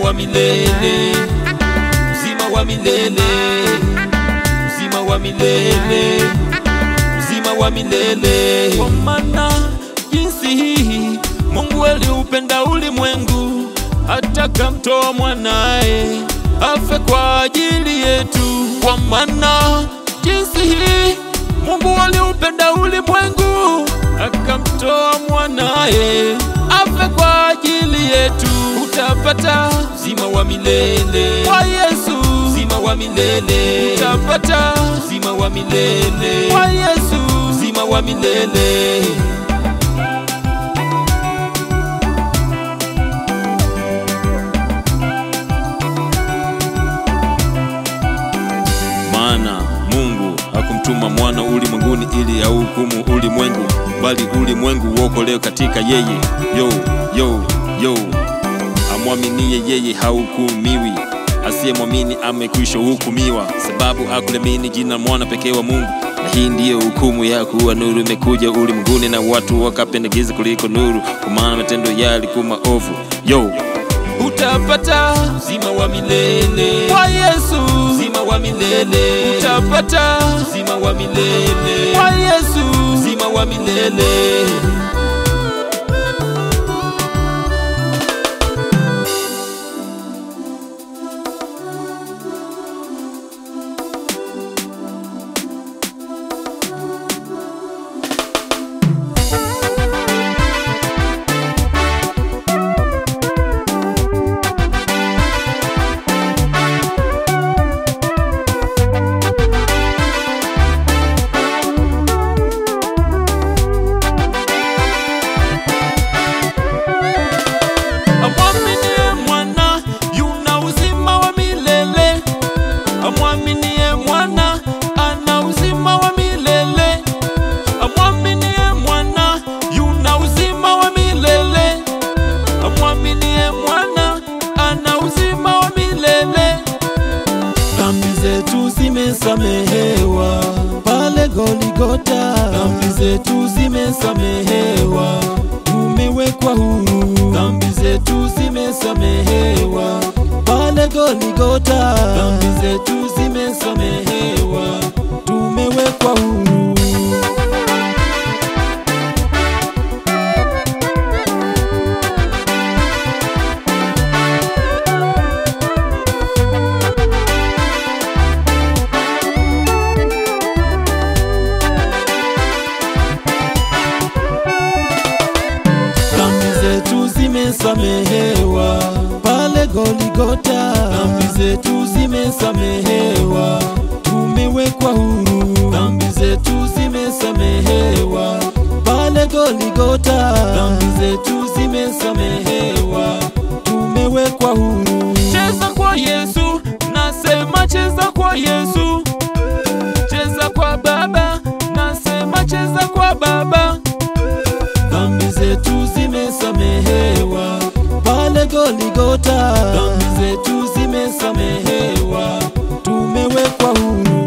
wa milele, uzima wa milele, uzima wa milele, uzima wa milele. Kwa maana jinsi hii Mungu aliupenda ulimwengu hata akamtoa mwanae afe kwa ajili yetu. Kwa maana jinsi hii Mungu aliupenda ulimwengu akamtoa mwanae afe kwa ajili yetu. Utapata uzima wa milele kwa Yesu, uzima wa milele. Utapata uzima wa milele kwa Yesu, uzima wa milele. Maana Mungu hakumtuma mwana ulimwenguni ili ahukumu ulimwengu, bali ulimwengu uokolewe katika yeye. Yo amwaminie yeye hahukumiwi, asiyemwamini amekwisha hukumiwa, sababu hakuliamini jina mwana pekee wa Mungu. Na hii ndiyo hukumu ya kuwa nuru imekuja ulimwenguni, na watu wakapenda giza kuliko nuru, kwa maana matendo yao yalikuwa maovu. Utapata uzima wa milele kwa Yesu, uzima wa milele. Utapata uzima wa milele kwa Yesu, uzima wa milele. Amwaminie mwana ana uzima wa milele, amwaminie mwana yuna uzima wa milele, amwaminie mwana ana uzima wa milele. Dhambi zetu zimesamehewa pale Goligota, dhambi zetu zimesamehewa, tumewekwa huru. Dhambi zetu zimesamehewa pale Goligota, dhambi zetu zimesamehewa, tumewekwa huru. Dhambi zetu zimesamehewa pale Goligota, dhambi zetu zimesamehewa, tumewekwa huru. Dhambi zetu zimesamehewa pale Goligota, dhambi zetu zimesamehewa, tumewekwa huru. Cheza kwa Yesu, nasema cheza kwa Yesu. Cheza kwa Baba, nasema cheza kwa Baba. Dhambi zetu zimesamehewa pale Goligota, dhambi zetu zimesamehewa, tumewekwa huru.